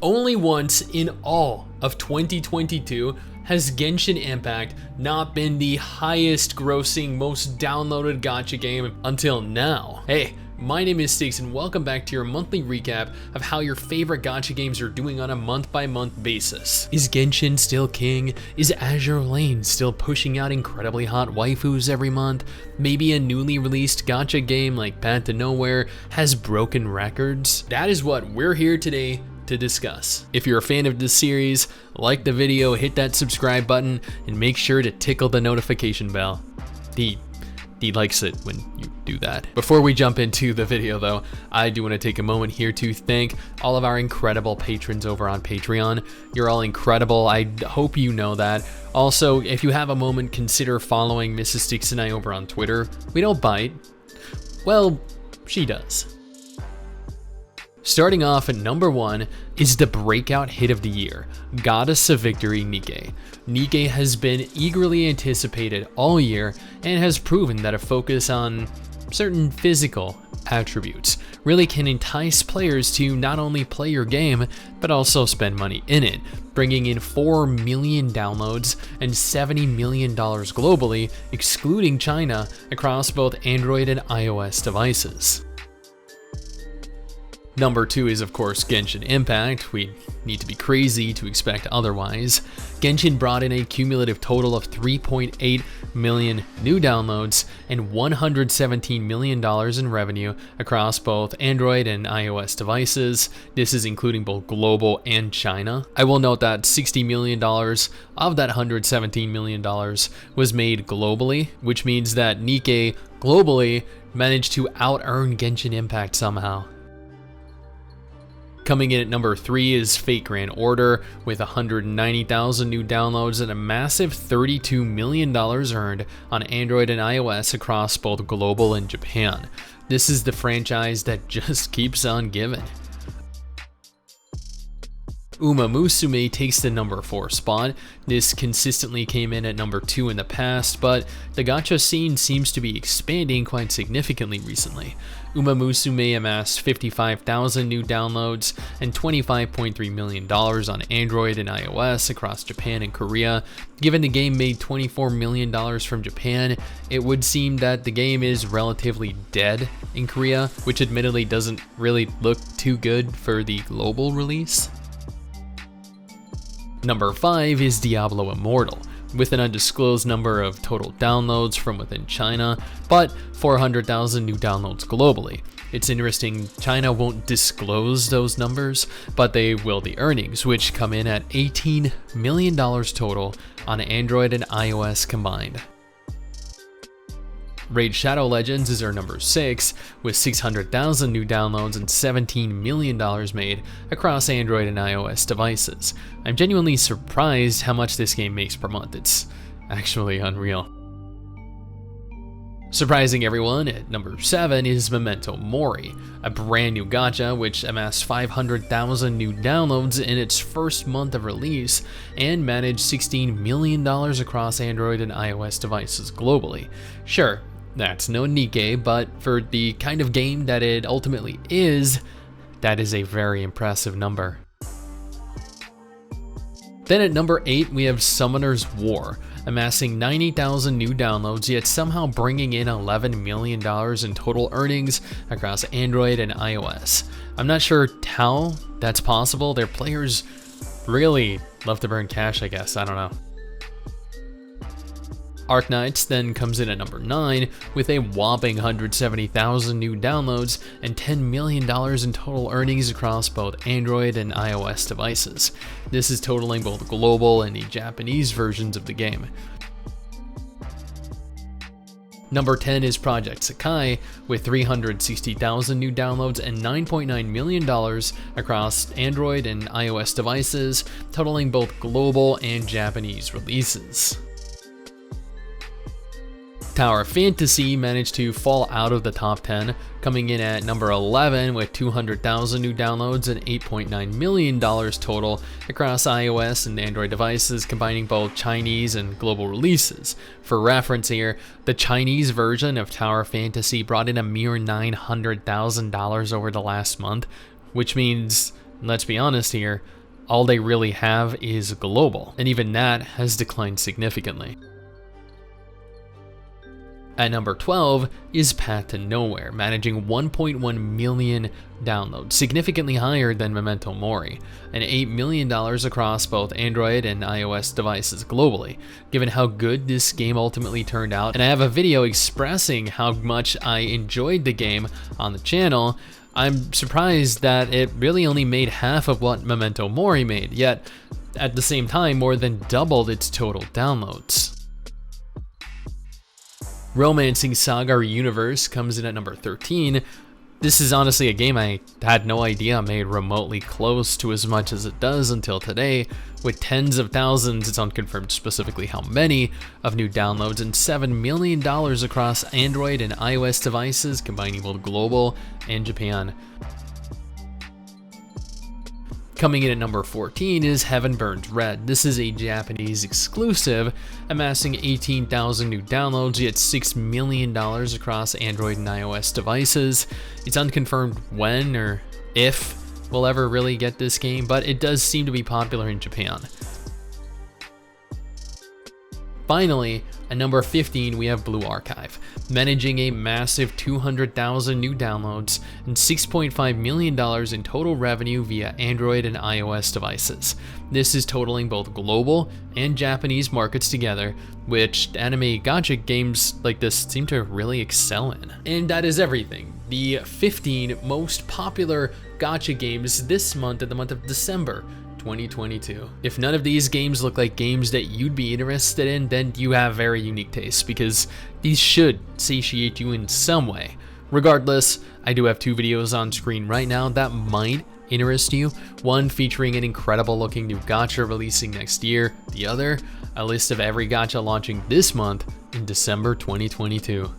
Only once in all of 2022 has Genshin Impact not been the highest grossing, most downloaded gacha game until now. Hey, my name is Stix and welcome back to your monthly recap of how your favorite gacha games are doing on a month-by-month basis. Is Genshin still king? Is Azure Lane still pushing out incredibly hot waifus every month? Maybe a newly released gacha game like Path to Nowhere has broken records? That is what we're here today to discuss. If you're a fan of this series, like the video, hit that subscribe button, and make sure to tickle the notification bell. He likes it when you do that. Before we jump into the video though, I do want to take a moment here to thank all of our incredible patrons over on Patreon. You're all incredible, I hope you know that. Also, if you have a moment, consider following Mrs. Stix and I over on Twitter. We don't bite. Well, she does. Starting off at number 1 is the breakout hit of the year, Goddess of Victory NIKKE. NIKKE has been eagerly anticipated all year and has proven that a focus on certain physical attributes really can entice players to not only play your game, but also spend money in it, bringing in 4 million downloads and $70 million globally, excluding China, across both Android and iOS devices. Number 2 is of course Genshin Impact. We need to be crazy to expect otherwise. Genshin brought in a cumulative total of 3.8 million new downloads and $117 million in revenue across both Android and iOS devices. This is including both global and China. I will note that $60 million of that $117 million was made globally, which means that NIKKE globally managed to out-earn Genshin Impact somehow. Coming in at number 3 is Fate Grand Order with 190,000 new downloads and a massive $32 million earned on Android and iOS across both global and Japan. This is the franchise that just keeps on giving. Musume takes the number 4 spot. This consistently came in at number 2 in the past, but the gacha scene seems to be expanding quite significantly recently. Musume amassed 55,000 new downloads and $25.3 million on Android and iOS across Japan and Korea. Given the game made $24 million from Japan, it would seem that the game is relatively dead in Korea, which admittedly doesn't really look too good for the global release. Number 5 is Diablo Immortal, with an undisclosed number of total downloads from within China, but 400,000 new downloads globally. It's interesting, China won't disclose those numbers, but they will the earnings, which come in at $18 million total on Android and iOS combined. Raid Shadow Legends is our number 6, with 600,000 new downloads and $17 million made across Android and iOS devices. I'm genuinely surprised how much this game makes per month. It's actually unreal. Surprising everyone, at number 7 is Memento Mori, a brand new gacha which amassed 500,000 new downloads in its first month of release and managed $16 million across Android and iOS devices globally. Sure, that's no NIKKE, but for the kind of game that it ultimately is, that is a very impressive number. Then at number 8 we have Summoner's War, amassing 90,000 new downloads, yet somehow bringing in $11 million in total earnings across Android and iOS. I'm not sure how that's possible. Their players really love to burn cash, I guess. I don't know. Arknights then comes in at number 9 with a whopping 170,000 new downloads and $10 million in total earnings across both Android and iOS devices. This is totaling both global and the Japanese versions of the game. Number 10 is Project SEkai with 360,000 new downloads and $9.9 million across Android and iOS devices, totaling both global and Japanese releases. Tower Fantasy managed to fall out of the top 10, coming in at number 11 with 200,000 new downloads and $8.9 million total across iOS and Android devices, combining both Chinese and global releases. For reference here, the Chinese version of Tower Fantasy brought in a mere $900,000 over the last month, which means And let's be honest here, all they really have is global, and even that has declined significantly. At number 12 is Path to Nowhere, managing 1.1 million downloads, significantly higher than Memento Mori, and $8 million across both Android and iOS devices globally, given how good this game ultimately turned out. And I have a video expressing how much I enjoyed the game on the channel. I'm surprised that it really only made half of what Memento Mori made, yet at the same time more than doubled its total downloads. Romancing SaGa Universe comes in at number 13. This is honestly a game I had no idea made remotely close to as much as it does until today, with tens of thousands, it's unconfirmed specifically how many, of new downloads and $7 million across Android and iOS devices, combining both global and Japan. Coming in at number 14 is Heaven Burns Red. This is a Japanese exclusive, amassing 18,000 new downloads, yet $6 million across Android and iOS devices. It's unconfirmed when or if we'll ever really get this game, but it does seem to be popular in Japan. Finally, at number 15, we have Blue Archive, managing a massive 200,000 new downloads and $6.5 million in total revenue via Android and iOS devices. This is totaling both global and Japanese markets together, which anime gacha games like this seem to really excel in. And that is everything. The 15 most popular gacha games this month, in the month of December 2022. If none of these games look like games that you'd be interested in, then you have very unique tastes, because these should satiate you in some way. Regardless, I do have 2 videos on screen right now that might interest you. One featuring an incredible looking new gacha releasing next year, the other a list of every gacha launching this month in December 2022.